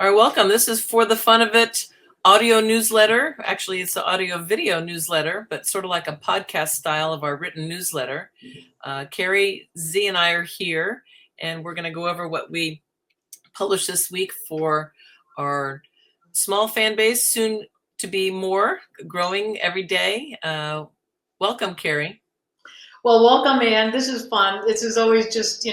All right, welcome. This is For the Fun of It audio newsletter. Actually, it's an audio video newsletter, but sort of like a podcast style of our written newsletter. Carrie, Z, and I are here, and we're going to go over what we published this week for our small fan base, soon to be more, growing every day. Welcome, Carrie. Well, welcome, Ann. This is fun. This is always just,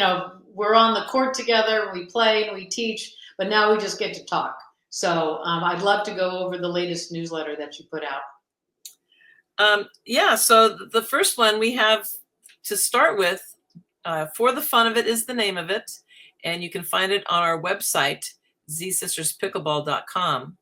we're on the court together, we play and we teach, but now we just get to talk. So I'd love to go over the latest newsletter that you put out. So the first one we have to start with, For the Fun of It is the name of it, and you can find it on our website, zsisterspickleball.com.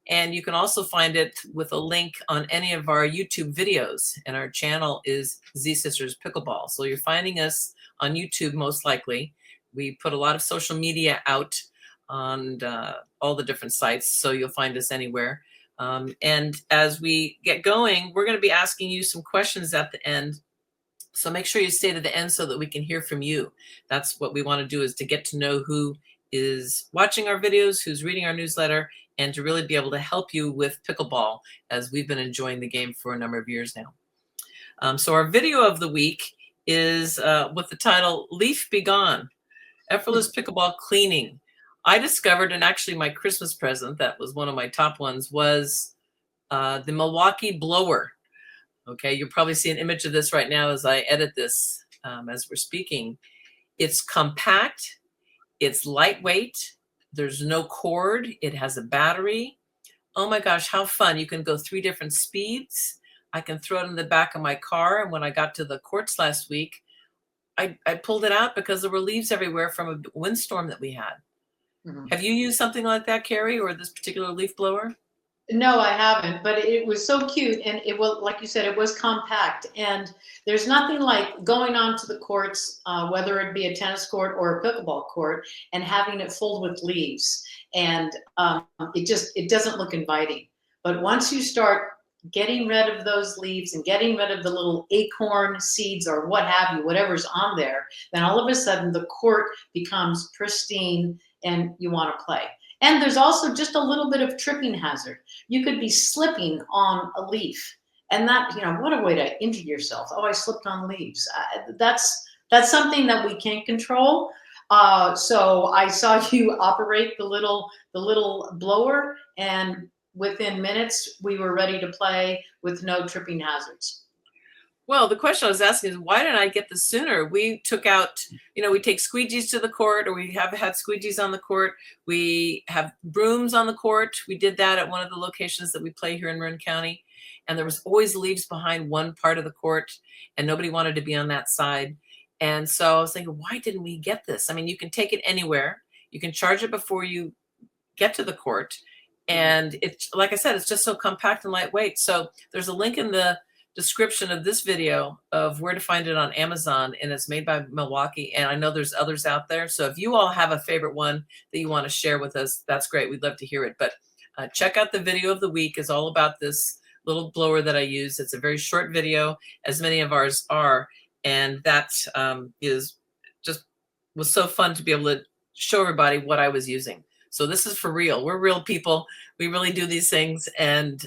And you can also find it with a link on any of our YouTube videos. And our channel is Z Sisters Pickleball. So you're finding us on YouTube most likely. We put a lot of social media out on all the different sites, so you'll find us anywhere. And as we get going, we're going to be asking you some questions at the end. So make sure you stay to the end so that we can hear from you. That's what we want to do, is to get to know who is watching our videos, who's reading our newsletter, and to really be able to help you with pickleball, as we've been enjoying the game for a number of years now. So our video of the week is with the title, Leaf Be Gone, Effortless Pickleball Cleaning. I discovered, and actually my Christmas present, that was one of my top ones, was the Milwaukee blower. Okay, you'll probably see an image of this right now as I edit this as we're speaking. It's compact, it's lightweight, there's no cord, it has a battery. Oh my gosh, how fun. You can go 3 different speeds. I can throw it in the back of my car. And when I got to the courts last week, I pulled it out because there were leaves everywhere from a windstorm that we had. Mm-hmm. Have you used something like that, Carrie, or this particular leaf blower? No, I haven't, but it was so cute, and it was, like you said, it was compact, and there's nothing like going onto the courts, whether it be a tennis court or a pickleball court, and having it filled with leaves, and it doesn't look inviting. But once you start getting rid of those leaves and getting rid of the little acorn seeds or what have you, whatever's on there, then all of a sudden the court becomes pristine and you want to play. And there's also just a little bit of tripping hazard. You could be slipping on a leaf, and that, what a way to injure yourself. Oh, I slipped on leaves. That's something that we can't control. So I saw you operate the little blower, and within minutes we were ready to play with no tripping hazards. Well, the question I was asking is, why didn't I get this sooner? We took out, we take squeegees to the court, or we have had squeegees on the court. We have brooms on the court. We did that at one of the locations that we play here in Marin County. And there was always leaves behind one part of the court, and nobody wanted to be on that side. And so I was thinking, why didn't we get this? I mean, you can take it anywhere. You can charge it before you get to the court. And it's, like I said, it's just so compact and lightweight. So there's a link in the description of this video of where to find it on Amazon, and it's made by Milwaukee, and I know there's others out there. So if you all have a favorite one that you want to share with us, that's great. We'd love to hear it. But check out the video of the week. Is all about this little blower that I use. It's a very short video, as many of ours are, and that was so fun to be able to show everybody what I was using. So this is for real. We're real people. We really do these things, and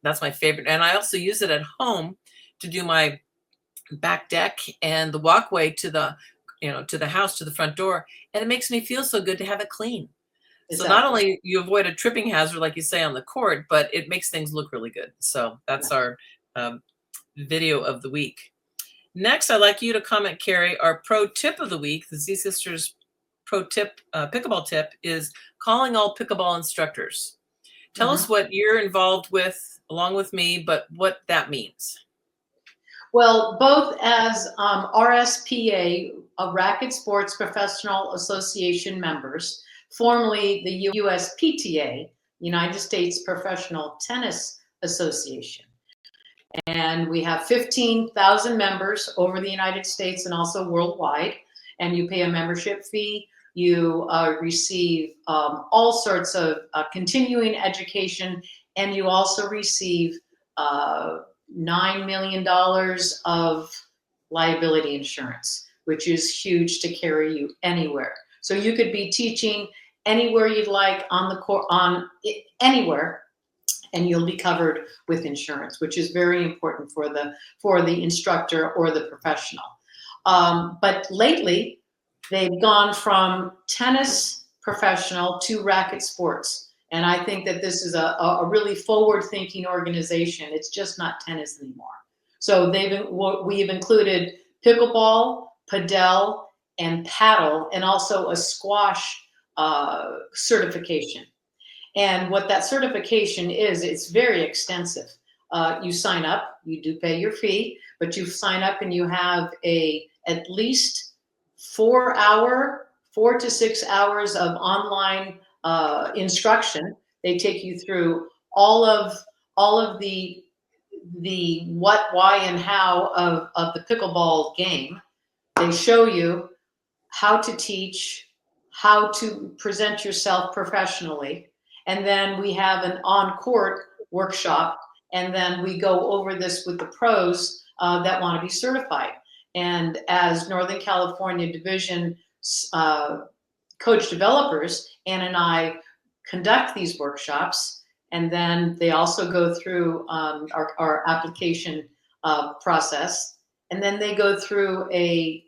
that's my favorite. And I also use it at home to do my back deck and the walkway to the, to the house, to the front door. And it makes me feel so good to have it clean. Exactly. So not only you avoid a tripping hazard, like you say, on the court, but it makes things look really good. So that's our video of the week. Next, I'd like you to comment, Carrie, our pro tip of the week. The Z Sisters pro tip, pickleball tip, is calling all pickleball instructors. Tell us what you're involved with, along with me, but what that means. Well, both as RSPA, Racket Sports Professional Association members, formerly the USPTA, United States Professional Tennis Association. And we have 15,000 members over the United States and also worldwide. And you pay a membership fee. You receive all sorts of continuing education, and you also receive $9 million of liability insurance, which is huge to carry you anywhere. So you could be teaching anywhere you'd like on the court, anywhere, and you'll be covered with insurance, which is very important for the instructor or the professional. But lately, they've gone from tennis professional to racket sports. And I think that this is a really forward-thinking organization. It's just not tennis anymore. So we've included pickleball, padel, and paddle, and also a squash certification. And what that certification is, it's very extensive. You sign up, you do pay your fee, but you sign up and you have at least 4 to 6 hours of online instruction. They take you through all of the what, why, and how of the pickleball game. They show you how to teach, how to present yourself professionally. And then we have an on-court workshop, and then we go over this with the pros that want to be certified. And as Northern California Division coach developers, Ann and I conduct these workshops, and then they also go through our application process, and then they go through a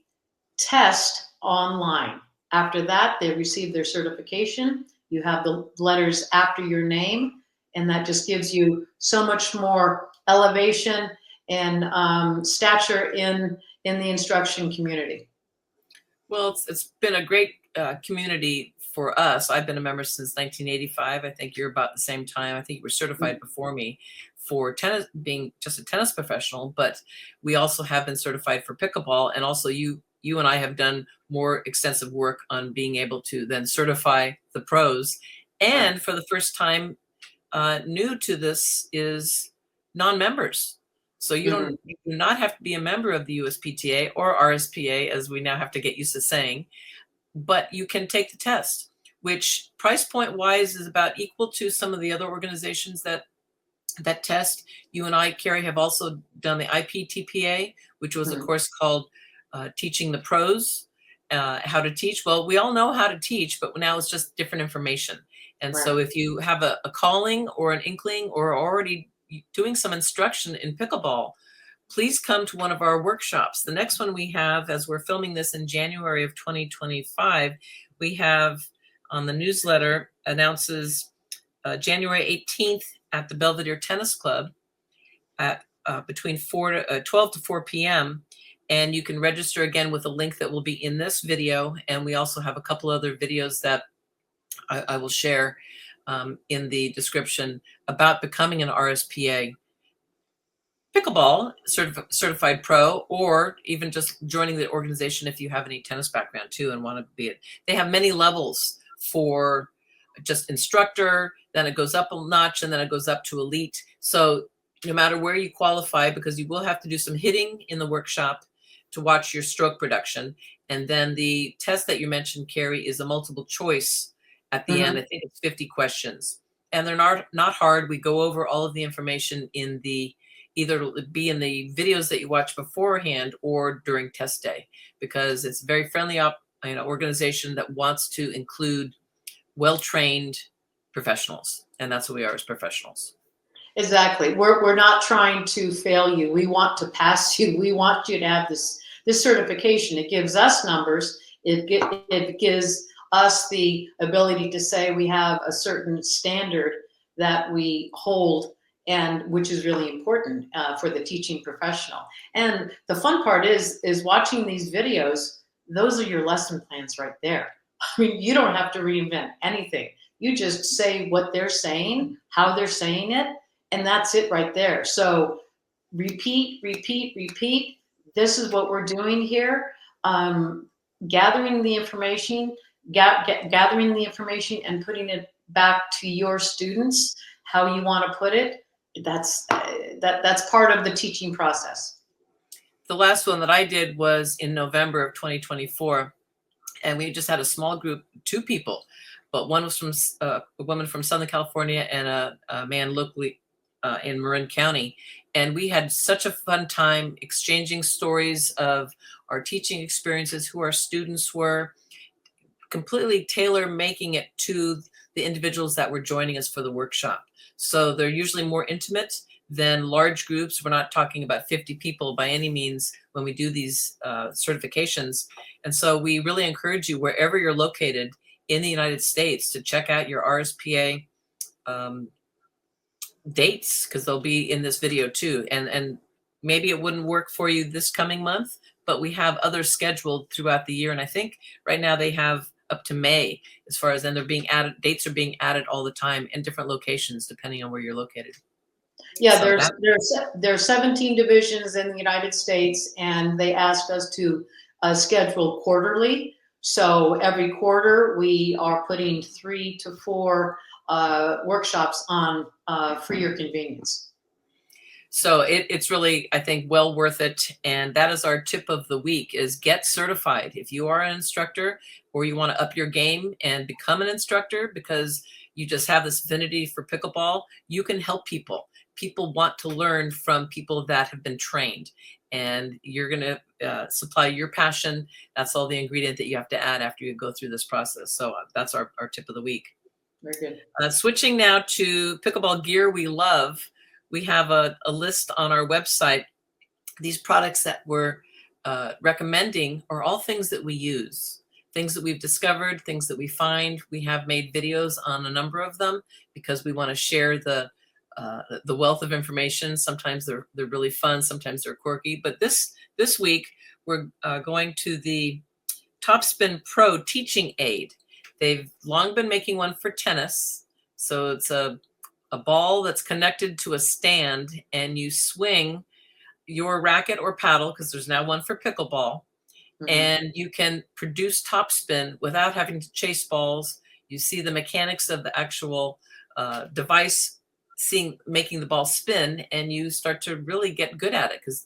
test online. After that, they receive their certification. You have the letters after your name, and that just gives you so much more elevation and stature in the instruction community. Well, it's been a great community for us. I've been a member since 1985. I think you're about the same time. I think you were certified before me for tennis, being just a tennis professional, but we also have been certified for pickleball. And also you and I have done more extensive work on being able to then certify the pros. And for the first time, new to this is non-members. So you do not have to be a member of the USPTA or RSPA, as we now have to get used to saying, but you can take the test, which price point wise is about equal to some of the other organizations that test. You and I, Carrie, have also done the IPTPA, which was a course called Teaching the Pros, how to teach. Well, we all know how to teach, but now it's just different information. And so if you have a calling or an inkling or already doing some instruction in pickleball, please come to one of our workshops. The next one we have, as we're filming this in January of 2025, we have on the newsletter announces January 18th at the Belvedere Tennis Club at between 12 to 4 p.m. And you can register again with a link that will be in this video. And we also have a couple other videos that I will share in the description about becoming an RSPA pickleball certified pro, or even just joining the organization if you have any tennis background too and want to be it. They have many levels for just instructor, then it goes up a notch, and then it goes up to elite. So no matter where you qualify, because you will have to do some hitting in the workshop to watch your stroke production. And then the test that you mentioned, Carrie, is a multiple choice at the end. I think it's 50 questions. And they're not hard. We go over all of the information in the, either it'll be in the videos that you watch beforehand or during test day, because it's a very friendly organization that wants to include well-trained professionals. And that's what we are as professionals. Exactly. We're not trying to fail you. We want to pass you. We want you to have this certification. It gives us numbers. It gives us the ability to say we have a certain standard that we hold, and which is really important for the teaching professional. And the fun part is watching these videos. Those are your lesson plans right there. I mean, you don't have to reinvent anything. You just say what they're saying, how they're saying it, and that's it right there. So repeat, repeat, repeat. This is what we're doing here. Gathering the information, gathering the information and putting it back to your students, how you want to put it. That's part of the teaching process. The last one that I did was in November of 2024. And we just had a small group, 2 people, but one was from a woman from Southern California and a man locally in Marin County. And we had such a fun time exchanging stories of our teaching experiences, who our students were, completely tailor making it to the individuals that were joining us for the workshop. So they're usually more intimate than large groups. We're not talking about 50 people by any means when we do these certifications. And so we really encourage you, wherever you're located in the United States, to check out your RSPA dates, because they'll be in this video too. And maybe it wouldn't work for you this coming month, but we have others scheduled throughout the year. And I think right now they have up to May, as far as, and they're being added, dates are being added all the time in different locations, depending on where you're located. Yeah, So there's 17 divisions in the United States, and they asked us to schedule quarterly. So every quarter we are putting 3 to 4 workshops on for your convenience. So it's really, I think, well worth it. And that is our tip of the week, is get certified. If you are an instructor or you want to up your game and become an instructor because you just have this affinity for pickleball, you can help people. People want to learn from people that have been trained, and you're going to supply your passion. That's all the ingredient that you have to add after you go through this process. So that's our tip of the week. Very good. Switching now to pickleball gear we love. We have a list on our website. These products that we're recommending are all things that we use, things that we've discovered, things that we find. We have made videos on a number of them because we want to share the wealth of information. Sometimes they're really fun, sometimes they're quirky. But this week we're going to the Topspin Pro teaching aid. They've long been making one for tennis. So it's a ball that's connected to a stand, and you swing your racket or paddle, because there's now one for pickleball, and you can produce topspin without having to chase balls. You see the mechanics of the actual device making the ball spin, and you start to really get good at it, because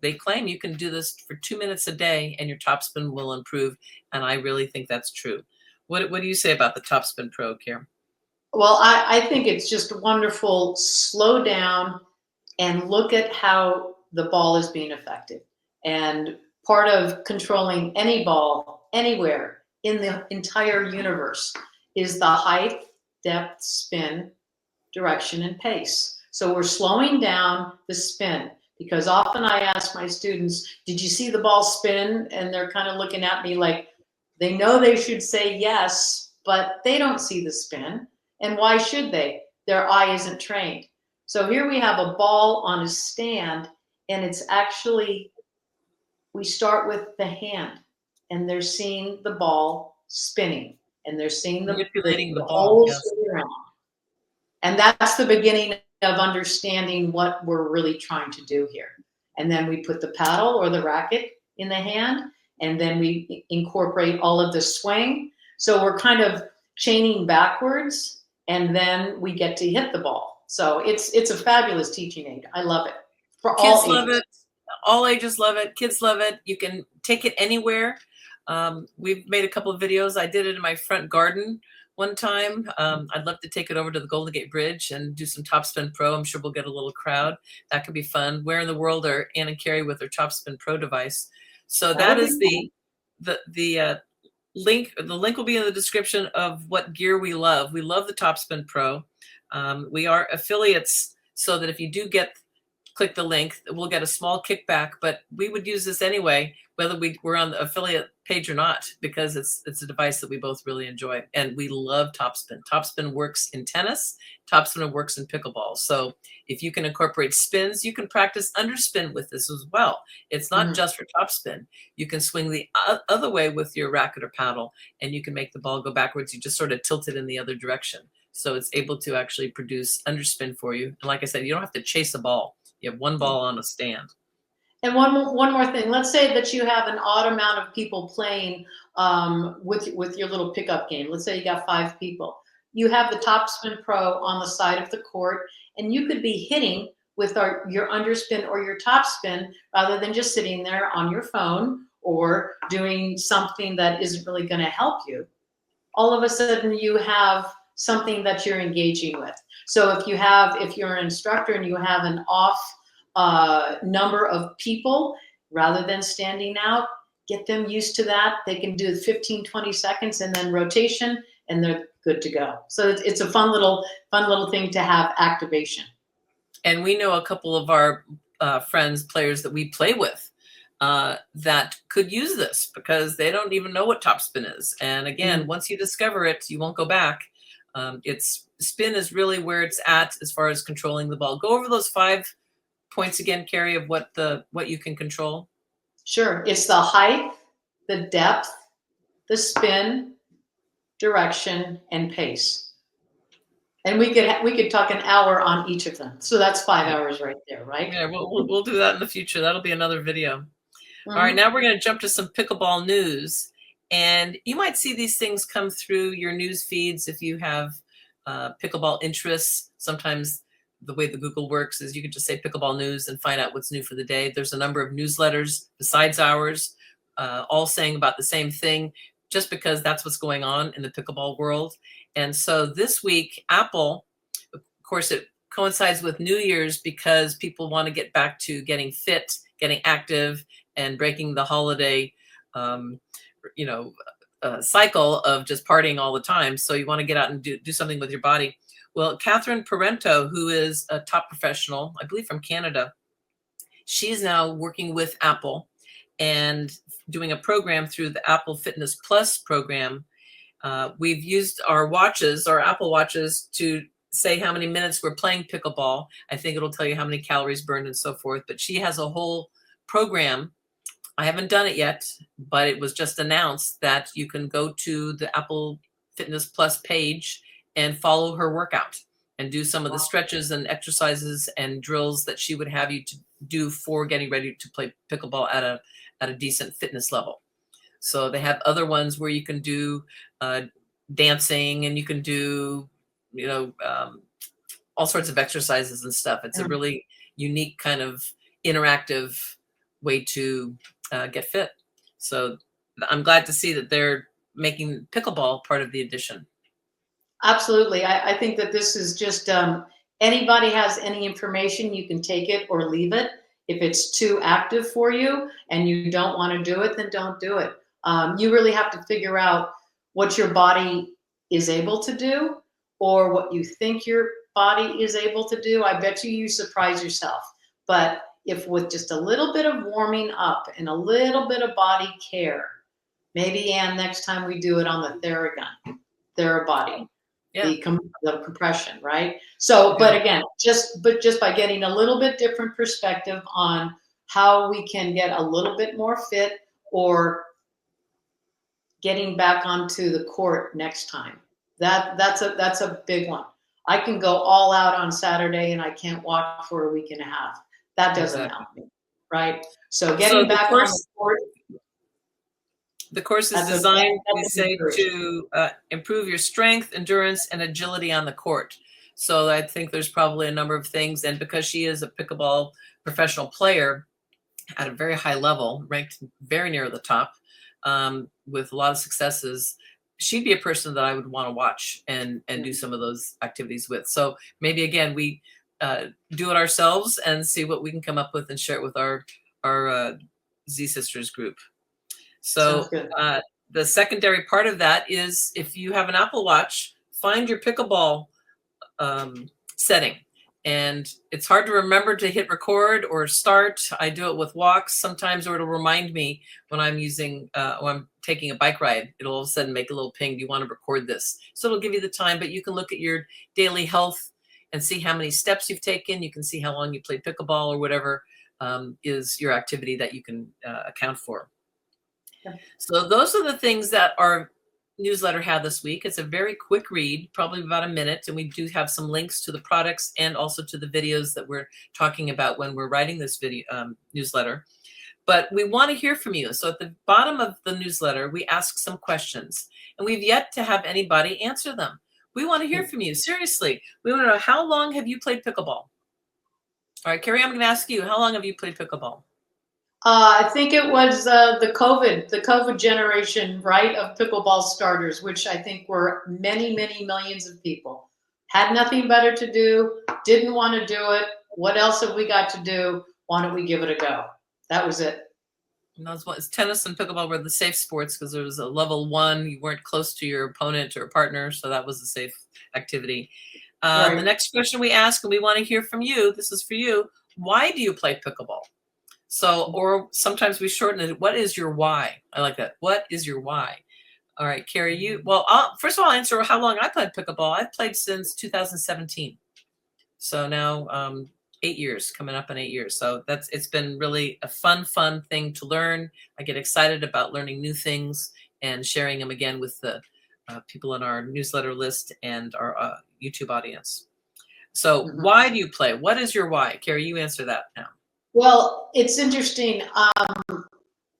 they claim you can do this for 2 minutes a day and your topspin will improve. And I really think that's true. What do you say about the Topspin Pro, Karen? Well, I think it's just wonderful. Slow down and look at how the ball is being affected. And part of controlling any ball anywhere in the entire universe is the height, depth, spin, direction, and pace. So we're slowing down the spin, because often I ask my students, did you see the ball spin? And they're kind of looking at me like they know they should say yes, but they don't see the spin. And why should they? Their eye isn't trained. So here we have a ball on a stand, and it's actually, we start with the hand, and they're seeing the ball spinning, and they're seeing manipulating the ball, whole yes. spin around. And that's the beginning of understanding what we're really trying to do here. And then we put the paddle or the racket in the hand, and then we incorporate all of the swing. So we're kind of chaining backwards, and then we get to hit the ball. So it's a fabulous teaching aid. I love it. For all Kids love ages. it. All ages love it. Kids love it. You can take it anywhere. We've made a couple of videos. I did it in my front garden one time. I'd love to take it over to the Golden Gate Bridge and do some Topspin Pro. I'm sure we'll get a little crowd. That could be fun. Where in the world are Ann and Carrie with their Topspin Pro device? So that is the link. The link will be in the description of what gear we love. We love the Topspin Pro. We are affiliates, so that if you do click the link, we'll get a small kickback, but we would use this anyway, whether we're on the affiliate page or not, because it's a device that we both really enjoy. And we love Topspin. Topspin works in tennis. Topspin works in pickleball. So if you can incorporate spins, you can practice underspin with this as well. It's not just for topspin. You can swing the other way with your racket or paddle, and you can make the ball go backwards. You just sort of tilt it in the other direction. So it's able to actually produce underspin for you. And like I said, you don't have to chase a ball. You have one ball on a stand. And one more thing. Let's say that you have an odd amount of people playing with your little pickup game. Let's say you got 5 people. You have the Topspin Pro on the side of the court, and you could be hitting with your underspin or your topspin rather than just sitting there on your phone or doing something that isn't really going to help you. All of a sudden, you have something that you're engaging with. So if you're an instructor and you have an off number of people, rather than standing out, get them used to that. They can do 15, 20 seconds and then rotation, and they're good to go. So it's a fun little thing to have activation. And we know a couple of our friends, players that we play with, that could use this because they don't even know what topspin is. And again, once you discover it, you won't go back. Spin is really where it's at as far as controlling the ball. Go over those 5 points again, Carrie, of what you can control. Sure. It's the height, the depth, the spin, direction, and pace. And we could talk an hour on each of them. So that's 5 hours right there, right? Yeah, we'll do that in the future. That'll be another video. All right, now we're going to jump to some pickleball news. And you might see these things come through your news feeds if you have pickleball interests. Sometimes the way the Google works is you can just say pickleball news and find out what's new for the day. There's a number of newsletters besides ours, all saying about the same thing, just because that's what's going on in the pickleball world. And so this week, Apple, of course, it coincides with New Year's because people want to get back to getting fit, getting active, and breaking the holiday, cycle of just partying all the time. So you want to get out and do something with your body. Well, Catherine Parento, who is a top professional, I believe from Canada, she's now working with Apple and doing a program through the Apple Fitness Plus program. We've used our watches, our Apple watches, to say how many minutes we're playing pickleball. I think it'll tell you how many calories burned and so forth. But she has a whole program. I haven't done it yet, but it was just announced that you can go to the Apple Fitness Plus page and follow her workout and do some of the stretches and exercises and drills that she would have you to do for getting ready to play pickleball at a decent fitness level. So they have other ones where you can do dancing, and you can do, all sorts of exercises and stuff. It's a really unique kind of interactive way to get fit. So I'm glad to see that they're making pickleball part of the edition. Absolutely. I think that this is just, anybody has any information, you can take it or leave it. If it's too active for you and you don't want to do it, then don't do it. You really have to figure out what your body is able to do or what you think your body is able to do. I bet you surprise yourself. But if with just a little bit of warming up and a little bit of body care, maybe, Ann, next time we do it on the Therabody. Yeah. The compression, right? So, but again, just by getting a little bit different perspective on how we can get a little bit more fit or getting back onto the court next time. That's a big one. I can go all out on Saturday and I can't walk for a week and a half. That doesn't help me, right? So getting back on the court. The course is designed, we say, to improve your strength, endurance, and agility on the court. So I think there's probably a number of things. And because she is a pickleball professional player at a very high level, ranked very near the top, with a lot of successes, she'd be a person that I would want to watch and do some of those activities with. So maybe, again, we do it ourselves and see what we can come up with and share it with our Z Sisters group. So the secondary part of that is, if you have an Apple Watch, find your pickleball setting. And it's hard to remember to hit record or start. I do it with walks sometimes, or it'll remind me when I'm when I'm taking a bike ride. It'll all of a sudden make a little ping. Do you want to record this? So it'll give you the time, but you can look at your daily health and see how many steps you've taken. You can see how long you played pickleball or whatever is your activity that you can account for. So those are the things that our newsletter had this week. It's a very quick read, probably about a minute, and we do have some links to the products and also to the videos that we're talking about when we're writing this video newsletter. But we want to hear from you. So at the bottom of the newsletter, we ask some questions, and we've yet to have anybody answer them. We want to hear from you. Seriously, we want to know, how long have you played pickleball? All right, Carrie, I'm going to ask you, how long have you played pickleball? I think it was the COVID generation, right, of pickleball starters, which I think were many, many millions of people. Had nothing better to do, didn't want to do it. What else have we got to do? Why don't we give it a go? That was it. And those ones, tennis and pickleball were the safe sports because there was a level 1. You weren't close to your opponent or partner, so that was a safe activity. Right. The next question we ask, and we want to hear from you, this is for you. Why do you play pickleball? So, or sometimes we shorten it. What is your why? I like that. What is your why? All right, Carrie, first of all, I'll answer how long I played pickleball. I've played since 2017. So now 8 years, coming up on 8 years. So it's been really a fun thing to learn. I get excited about learning new things and sharing them again with the people in our newsletter list and our YouTube audience. So why do you play? What is your why? Carrie, you answer that now. Well, it's interesting.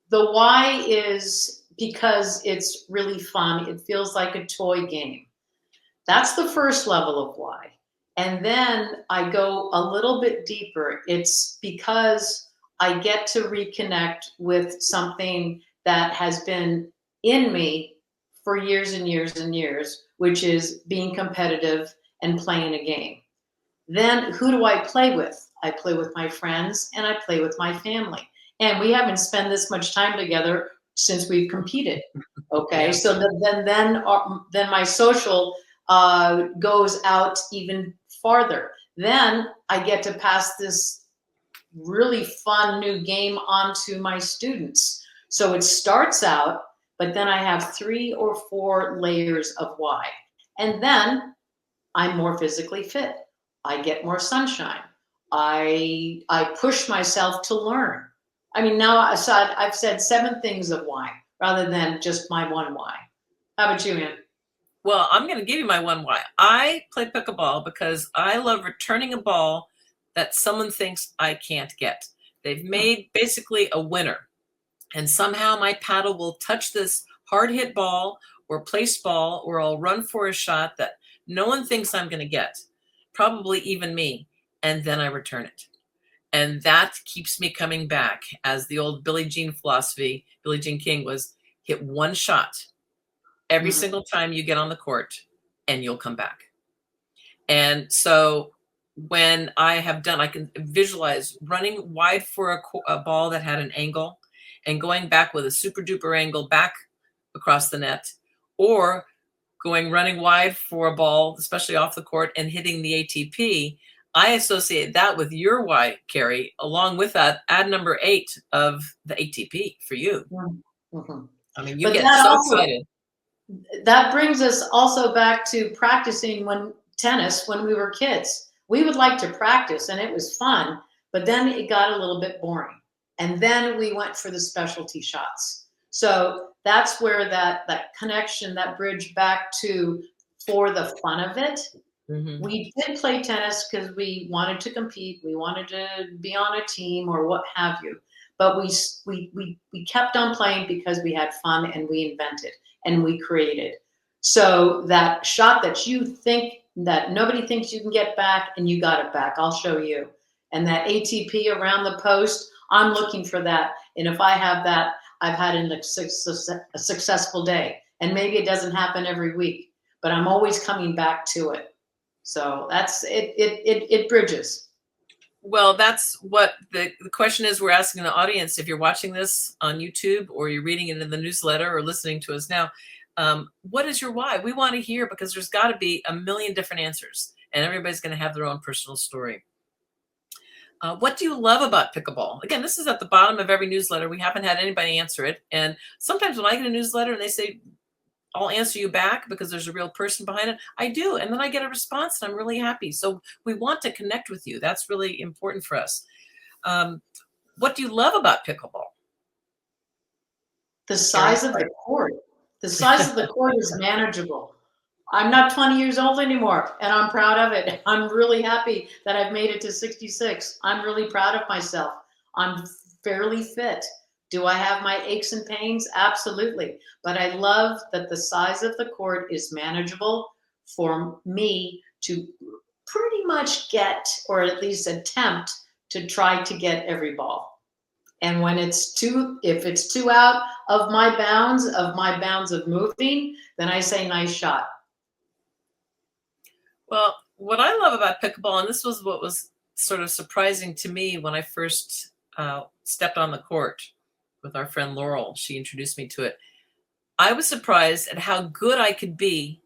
The why is because it's really fun. It feels like a toy game. That's the first level of why. And then I go a little bit deeper. It's because I get to reconnect with something that has been in me for years and years and years, which is being competitive and playing a game. Then who do I play with? I play with my friends and I play with my family. And we haven't spent this much time together since we've competed. Okay, yeah. So then my social goes out even farther. Then I get to pass this really fun new game on to my students. So it starts out, but then I have 3 or 4 layers of why. And then I'm more physically fit. I get more sunshine. I push myself to learn. I mean, now I've said 7 things of why rather than just my one why. How about you, Ann? Well, I'm going to give you my one why. I play pickleball because I love returning a ball that someone thinks I can't get. They've made basically a winner, and somehow my paddle will touch this hard hit ball or place ball, or I'll run for a shot that no one thinks I'm going to get, probably even me, and then I return it. And that keeps me coming back, as the old Billie Jean philosophy, Billie Jean King, was hit one shot every single time you get on the court and you'll come back. And so when I have done, I can visualize running wide for a ball that had an angle and going back with a super duper angle back across the net, or running wide for a ball, especially off the court, and hitting the ATP. I associate that with your why, Carrie. Along with that, add number 8 of the ATP for you. Mm-hmm. I mean, you get so excited. That brings us also back to practicing tennis when we were kids. We would like to practice and it was fun, but then it got a little bit boring. And then we went for the specialty shots. So that's where that connection, that bridge back to for the fun of it. Mm-hmm. We did play tennis because we wanted to compete. We wanted to be on a team or what have you. But we kept on playing because we had fun and we invented and we created. So that shot that you think that nobody thinks you can get back, and you got it back, I'll show you. And that ATP around the post, I'm looking for that. And if I have that, I've had a successful day. And maybe it doesn't happen every week, but I'm always coming back to it. So that's it. It bridges. Well, that's what the question is we're asking the audience. If you're watching this on YouTube or you're reading it in the newsletter or listening to us now, what is your why? We want to hear, because there's got to be a million different answers, and everybody's going to have their own personal story. What do you love about pickleball? Again, this is at the bottom of every newsletter. We haven't had anybody answer it. And sometimes when I get a newsletter and they say, I'll answer you back because there's a real person behind it, I do. And then I get a response and I'm really happy. So we want to connect with you. That's really important for us. What do you love about pickleball? The size of the court. The size of the court is manageable. I'm not 20 years old anymore, and I'm proud of it. I'm really happy that I've made it to 66. I'm really proud of myself. I'm fairly fit. Do I have my aches and pains? Absolutely. But I love that the size of the court is manageable for me to pretty much get, or at least attempt to try to get every ball. And when if it's too out of my bounds of moving, then I say nice shot. Well, what I love about pickleball, and this was what was sort of surprising to me when I first stepped on the court, with our friend Laurel. She introduced me to it. I was surprised at how good I could be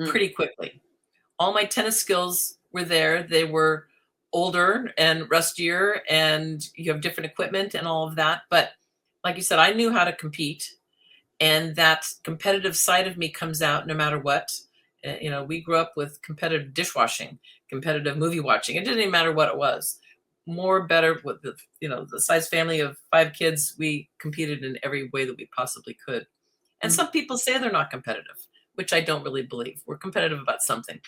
pretty quickly. All my tennis skills were there. They were older and rustier, and you have different equipment and all of that. But like you said, I knew how to compete, and that competitive side of me comes out no matter what. We grew up with competitive dishwashing, competitive movie watching. It didn't even matter what it was. More better with the size family of 5 kids, we competed in every way that we possibly could. And some people say they're not competitive, which I don't really believe. We're competitive about something.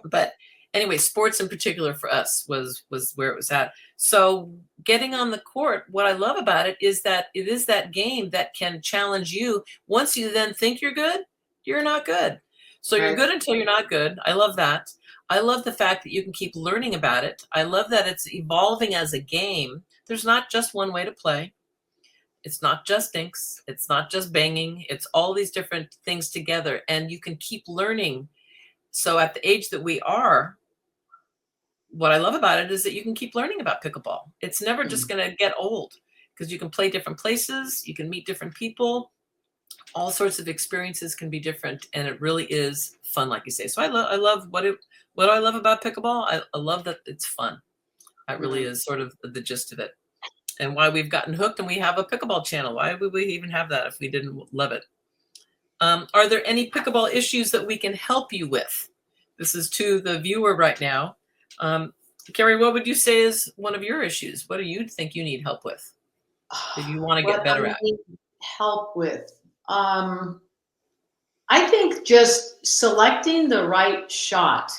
But anyway, sports in particular for us was where it was at. So getting on the court, what I love about it is that it is that game that can challenge you. Once you then think you're good, you're not good. So you're good until you're not good. I love that. I love the fact that you can keep learning about it. I love that it's evolving as a game. There's not just one way to play. It's not just dinks. It's not just banging. It's all these different things together, and you can keep learning. So at the age that we are, what I love about it is that you can keep learning about pickleball. It's never just going to get old because you can play different places. You can meet different people. All sorts of experiences can be different, and it really is fun, like you say. So I love what do I love about pickleball? I love that it's fun. That really is sort of the gist of it, and why we've gotten hooked. And we have a pickleball channel. Why would we even have that if we didn't love it? Are there any pickleball issues that we can help you with? This is to the viewer right now. Carrie, what would you say is one of your issues? What do you think you need help with that you want to get better at? Help with? I think just selecting the right shot.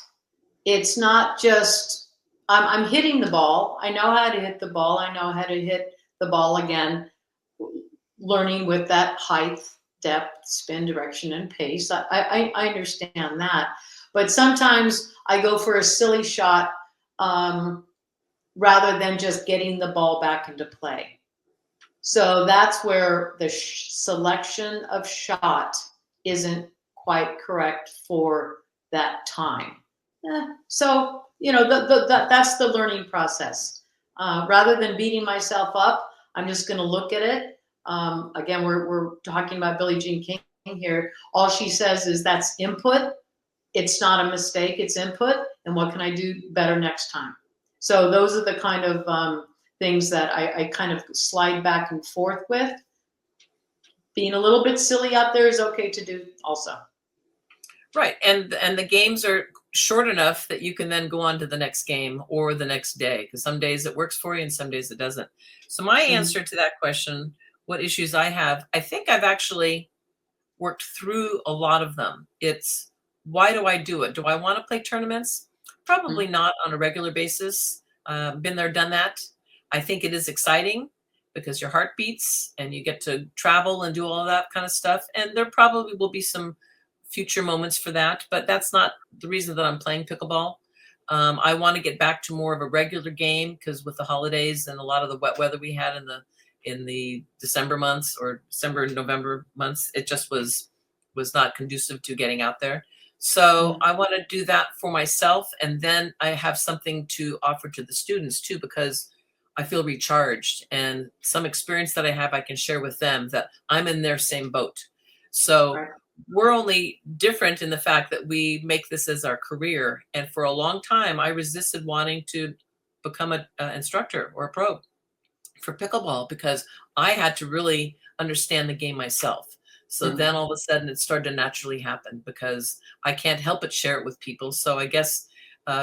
It's not just, I'm hitting the ball. I know how to hit the ball. I know how to hit the ball again. Learning with that height, depth, spin, direction, and pace. I understand that. But sometimes I go for a silly shot rather than just getting the ball back into play. So that's where the selection of shot isn't quite correct for that time. So, that's the learning process. Rather than beating myself up, I'm just going to look at it. Again, we're talking about Billie Jean King here. All she says is that's input. It's not a mistake. It's input. And what can I do better next time? So those are the kind of things that I kind of slide back and forth with. Being a little bit silly out there is okay to do also. Right. And the games are short enough that you can then go on to the next game or the next day, because some days it works for you and some days it doesn't. So my answer to that question, what issues I have, I think I've actually worked through a lot of them. It's, why do I do it? Do I want to play tournaments? Probably not on a regular basis. Been there, done that. I think it is exciting because your heart beats and you get to travel and do all of that kind of stuff. And there probably will be some future moments for that, but that's not the reason that I'm playing pickleball. I want to get back to more of a regular game because with the holidays and a lot of the wet weather we had in the December months or December and November months, it just was not conducive to getting out there. So I want to do that for myself, and then I have something to offer to the students too, because I feel recharged, and some experience that I have I can share with them that I'm in their same boat. So we're only different in the fact that we make this as our career. And for a long time, I resisted wanting to become an instructor or a pro for pickleball because I had to really understand the game myself. So then all of a sudden it started to naturally happen because I can't help but share it with people. So I guess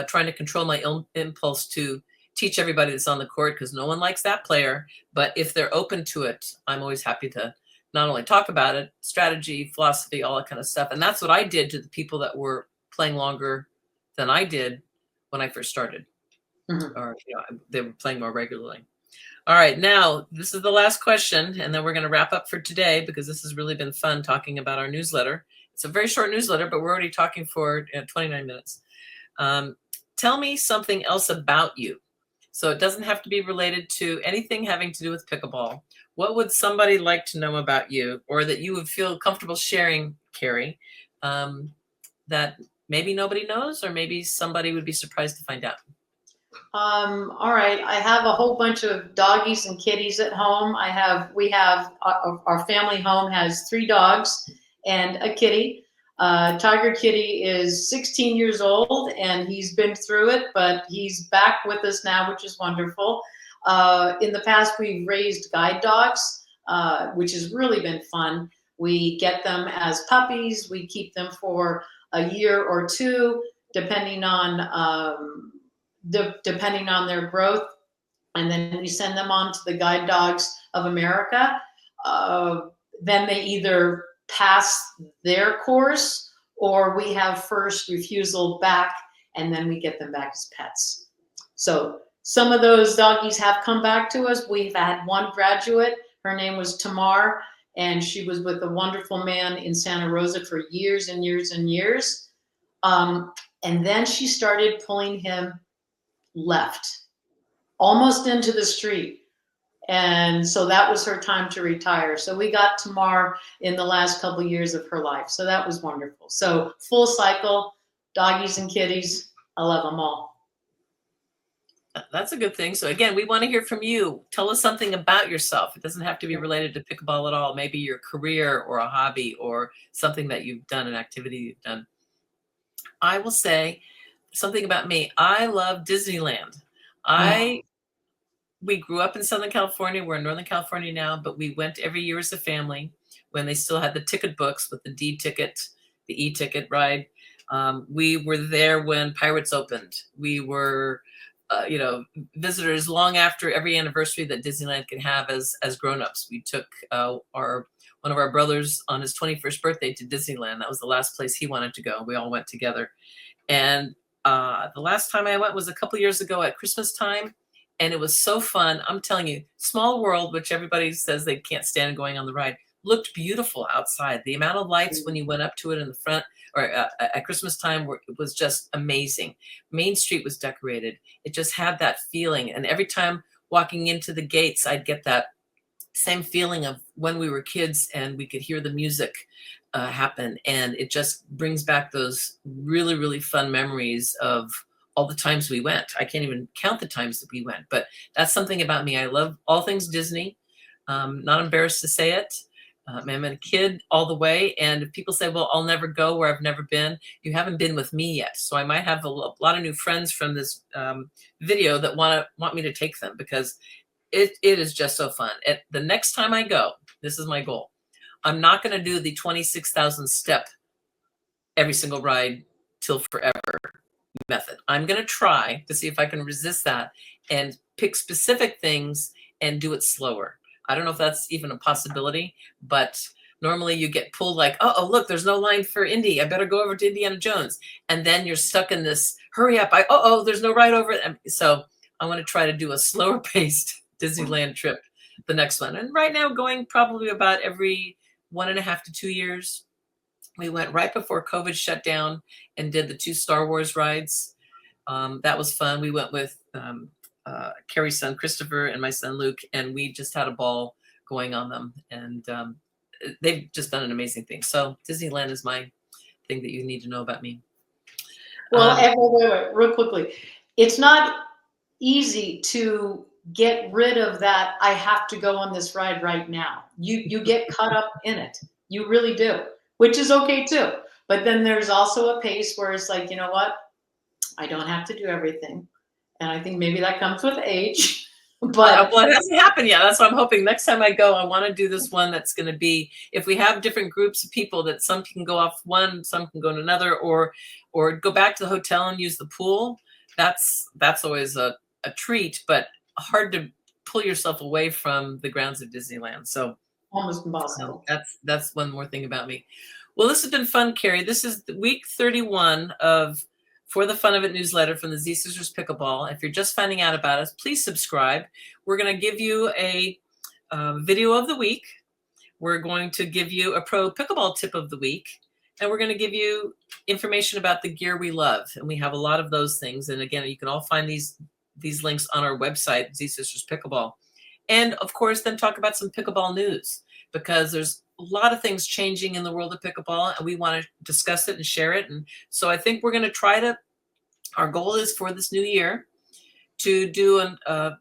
trying to control my impulse to teach everybody that's on the court, because no one likes that player. But if they're open to it, I'm always happy to not only talk about it, strategy, philosophy, all that kind of stuff. And that's what I did to the people that were playing longer than I did when I first started, or they were playing more regularly. All right, now this is the last question, and then we're going to wrap up for today because this has really been fun talking about our newsletter. It's a very short newsletter, but we're already talking for 29 minutes. Tell me something else about you. So it doesn't have to be related to anything having to do with pickleball. What would somebody like to know about you, or that you would feel comfortable sharing, Carrie, that maybe nobody knows, or maybe somebody would be surprised to find out? All right. I have a whole bunch of doggies and kitties at home. We have, our family home has 3 dogs and a kitty. Tiger Kitty is 16 years old and he's been through it, but he's back with us now, which is wonderful. In the past, we've raised guide dogs, which has really been fun. We get them as puppies. We keep them for a year or two, depending on depending on their growth, and then we send them on to the Guide Dogs of America. Then they either pass their course or we have first refusal back, and then we get them back as pets. So some of those doggies have come back to us. We've had one graduate. Her name was Tamar, and she was with a wonderful man in Santa Rosa for years and years and years. And then she started pulling him left, almost into the street. And so that was her time to retire. So we got Tamar in the last couple of years of her life. So that was wonderful. So full cycle, doggies and kitties. I love them all. That's a good thing. So again, we want to hear from you. Tell us something about yourself. It doesn't have to be related to pickleball at all. Maybe your career or a hobby or something that you've done, an activity you've done. I will say something about me. I love Disneyland. We grew up in Southern California. We're in Northern California now, but we went every year as a family when they still had the ticket books with the D ticket, the E ticket ride. We were there when Pirates opened. We were, visitors long after every anniversary that Disneyland can have as grown-ups. We took one of our brothers on his 21st birthday to Disneyland. That was the last place he wanted to go. We all went together. And the last time I went was a couple years ago at Christmas time. And it was so fun. I'm telling you, Small World, which everybody says they can't stand going on the ride, looked beautiful outside. The amount of lights when you went up to it in the front or at Christmas time it was just amazing. Main Street was decorated. It just had that feeling. And every time walking into the gates, I'd get that same feeling of when we were kids and we could hear the music happen. And it just brings back those really, really fun memories of all the times we went. I can't even count the times that we went, but that's something about me. I love all things Disney. Not embarrassed to say it. I'm a kid all the way. And if people say, well, I'll never go where I've never been, you haven't been with me yet. So I might have a lot of new friends from this video that want me to take them because it is just so fun. The next time I go, this is my goal. I'm not going to do the 26,000 step every single ride till forever method. I'm going to try to see if I can resist that and pick specific things and do it slower. I don't know if that's even a possibility, but normally you get pulled like, oh, look, there's no line for Indy. I better go over to Indiana Jones. And then you're stuck in this hurry up. There's no ride over it. So I want to try to do a slower paced Disneyland trip, the next one. And right now going probably about every 1.5 to 2 years. We went right before COVID shut down and did the 2 Star Wars rides. That was fun. We went with Carrie's son, Christopher, and my son, Luke, and we just had a ball going on them. And they've just done an amazing thing. So Disneyland is my thing that you need to know about me. Well, wait, real quickly. It's not easy to get rid of that. I have to go on this ride right now. You get caught up in it. You really do. Which is okay too. But then there's also a pace where it's like, you know what? I don't have to do everything. And I think maybe that comes with age. But well, it hasn't happened yet. That's what I'm hoping. Next time I go, I want to do this one that's going to be, if we have different groups of people, that some can go off one, some can go to another, or go back to the hotel and use the pool. That's always a treat, but hard to pull yourself away from the grounds of Disneyland. So almost impossible. That's one more thing about me. Well, this has been fun, Carrie. This is week 31 of For the Fun of It newsletter from the Z Sisters Pickleball. If you're just finding out about us, please subscribe. We're going to give you a video of the week. We're going to give you a pro pickleball tip of the week. And we're going to give you information about the gear we love. And we have a lot of those things. And again, you can all find these links on our website, Z Sisters Pickleball. And of course, then talk about some pickleball news, because there's a lot of things changing in the world of pickleball and we want to discuss it and share it. And so I think we're going to our goal is for this new year to do a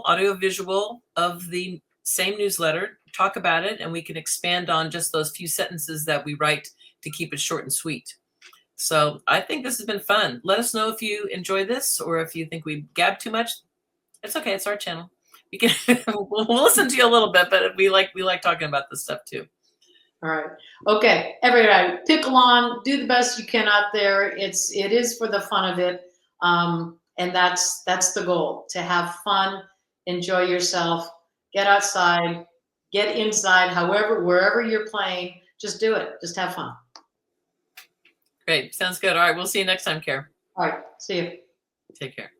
audio visual of the same newsletter, talk about it, and we can expand on just those few sentences that we write to keep it short and sweet. So I think this has been fun. Let us know if you enjoy this or if you think we gab too much. It's okay. It's our channel. We can we'll listen to you a little bit, but we like talking about this stuff too. All right. Okay. Everybody, pickle on. Do the best you can out there. It is for the fun of it, and that's the goal: to have fun, enjoy yourself, get outside, get inside. However, wherever you're playing, just do it. Just have fun. Great. Sounds good. All right. We'll see you next time, Kara. All right. See you. Take care.